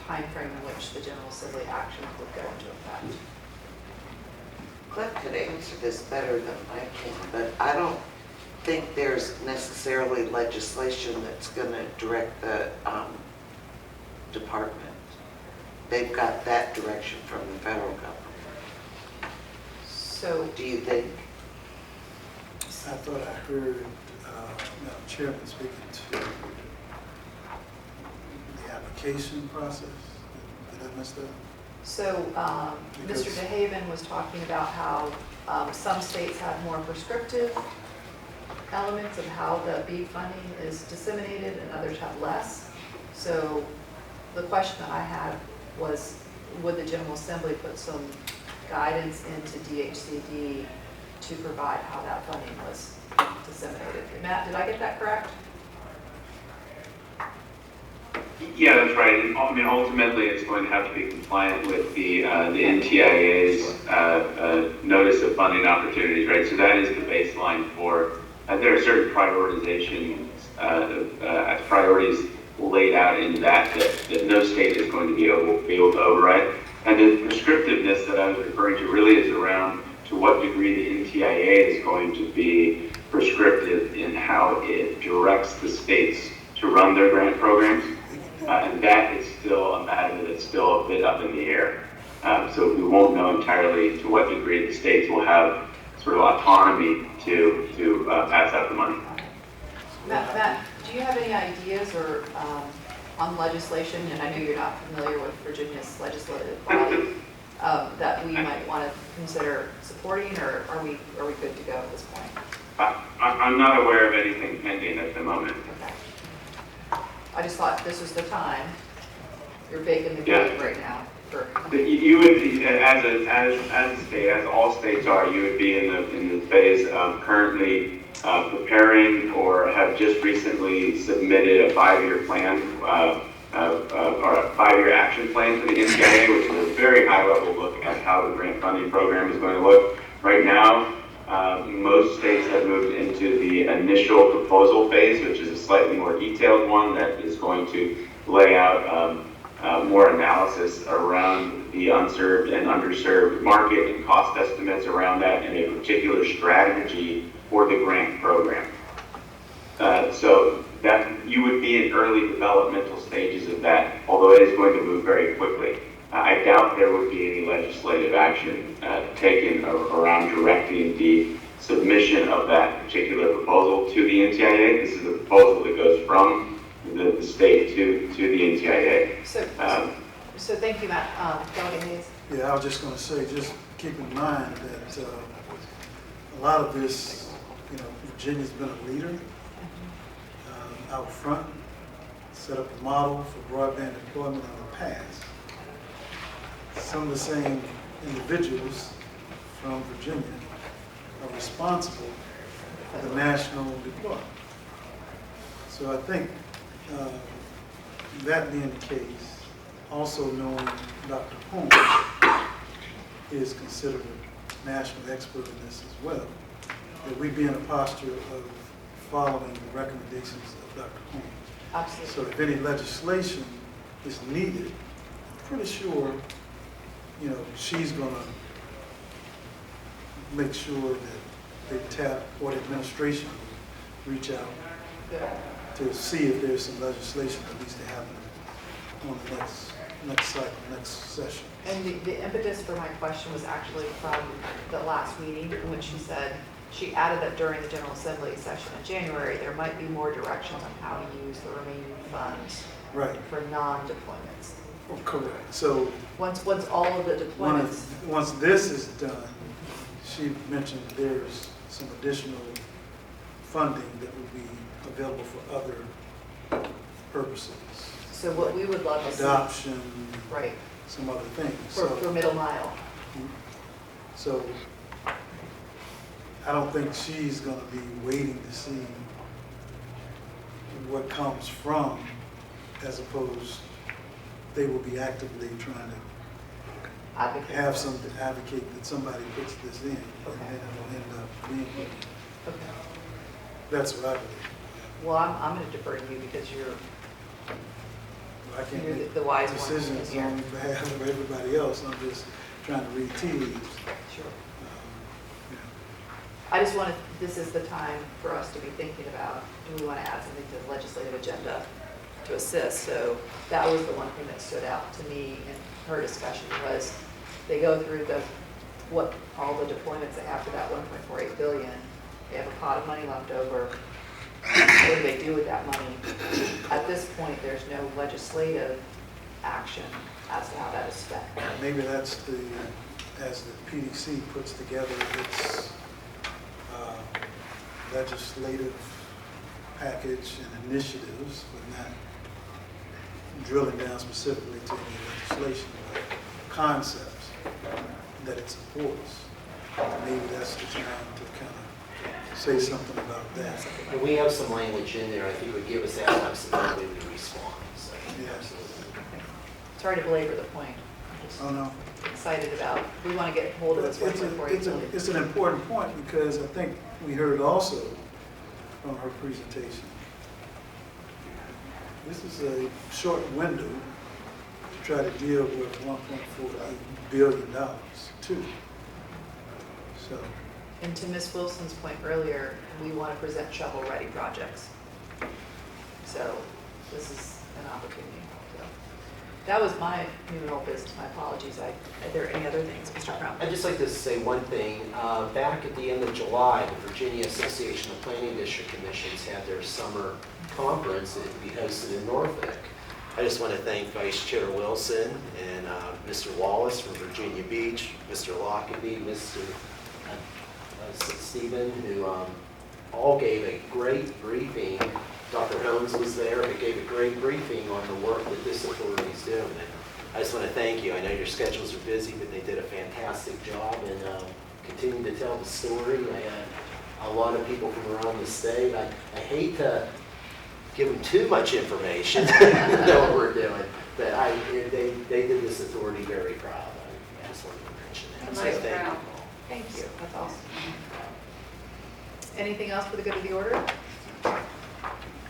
timeframe in which the General Assembly actions would go into effect. Cliff could answer this better than I can, but I don't think there's necessarily legislation that's going to direct the department. They've got that direction from the federal government. So, Do you think? I thought I heard Madam Chairman speaking to the application process. Did I miss that? so Mr. Because- DeHaven was talking about how some states have more prescriptive elements of how the BEAD funding is disseminated and others have less. So the question that I had was, would the General Assembly put some guidance into DHCD to provide how that funding was disseminated? Matt, did I get that correct? Yeah, that's right. And, I mean, ultimately, it's going to have to be compliant with the NTIA's notice of funding opportunities, right? So that is the baseline for. There are certain prioritizations, priorities laid out in that no state is going to be able to override. And the prescriptiveness that I was referring to really is around to what degree the NTIA is going to be prescriptive in how it directs the states to run their grant programs. And that is still a matter that's still a bit up in the air. So we won't know entirely to what degree the states will have sort of autonomy to pass out the money. Matt, do you have any ideas or on legislation, and I know you're not familiar with Virginia's legislative body, that we might want to consider supporting, or are we good to go at this point? I'm not aware of anything pending at the moment. Okay. I just thought this was the time. You're baking the cake right now. You would, as a state, as all states are, you would be in the phase of currently preparing or have just recently submitted a 5-year plan or a 5-year action plan for the NTIA, which is a very high-level look at how the grant funding program is going to look. Right now, most states have moved into the initial proposal phase, which is a slightly more detailed one that is going to lay out more analysis around the unserved and underserved market and cost estimates around that and a particular strategy for the grant program. So that you would be in early developmental stages of that, although it is going to move very quickly. I doubt there would be any legislative action taken around directing the submission of that particular proposal to the NTIA. This is a proposal that goes from the state to the NTIA. So thank you, Matt. Delegate Hayes. Yeah, I was just going to say, just keep in mind that a lot of this, Virginia's been a leader out front, set up a model for broadband deployment in the past. Some of the same individuals from Virginia are responsible for the national deployment. So I think that being the case, also knowing Dr. Holmes is considered a national expert in this as well, that we be in a posture of following the recommendations of Dr. Holmes. Absolutely. So if any legislation is needed, I'm pretty sure, she's going to make sure that they tap, or the administration will reach out to see if there's some legislation that needs to happen on the next cycle, next session. And the impetus for my question was actually from the last meeting in which she said, she added that during the General Assembly session in January, there might be more directions on how to use the remaining funds for non-deployments. Oh, correct. So once all of the deployments. Once this is done, she mentioned there's some additional funding that would be available for other purposes. So what we would love to see. Adoption. Right. Some other things. For middle mile. So I don't think she's gonna be waiting to see what comes from, as opposed, they will be actively trying to Advocate. have some, advocate that somebody puts this in, and Okay. then it'll end up being, Okay. that's what I believe. Well, I'm going to defer to you because you're I can't You're make the wise one decisions here. on behalf of everybody else, I'm just trying to read tea leaves. sure. Yeah. I just wanted, this is the time for us to be thinking about, do we want to add something to the legislative agenda to assist? So that was the one thing that stood out to me in her discussion was they go through what all the deployments they have for that 1.48 billion. They have a pot of money left over. What do they do with that money? At this point, there's no legislative action as to how that is spent. Maybe that's the, as the PDC puts together its legislative package and initiatives, but not drilling down specifically to any legislation, but concepts that it supports. Maybe that's the time to kind of say something about that. And we have some language in there, I think would give us that flexibility to respond, so. Yeah. Sorry to belabor the point. I'm just Oh, no. excited about, we want to get hold of this 1.48 billion. It's an important point because I think we heard also from her presentation. This is a short window to try to deal with $1.48 billion too. So, And to Ms. Wilson's point earlier, we want to present shovel-ready projects. So this is an opportunity. So that was my new and old business. My apologies. Are there any other things, Mr. Crum? I'd just like to say one thing. Back at the end of July, the Virginia Association of Planning District Commissions had their summer conference that would be hosted in Norfolk. I just want to thank Vice Chair Wilson and Mr. Wallace from Virginia Beach, Mr. Lockerbie, Mr. Stephen, who all gave a great briefing. Dr. Holmes was there, but gave a great briefing on the work that this authority is doing. And I just want to thank you. I know your schedules are busy, but they did a fantastic job and continue to tell the story. I had a lot of people from around the state. I hate to give them too much information, know what we're doing, but they did this authority very proud. I just wanted to mention that. So Nice thank you. crowd. Thank you. That's awesome. Anything else for the good of the order?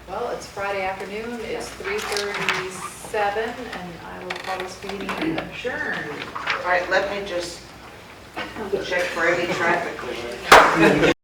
Well, it's Friday afternoon. It's 3:37, and I will call this meeting adjourned. All right, let me just check for any traffic.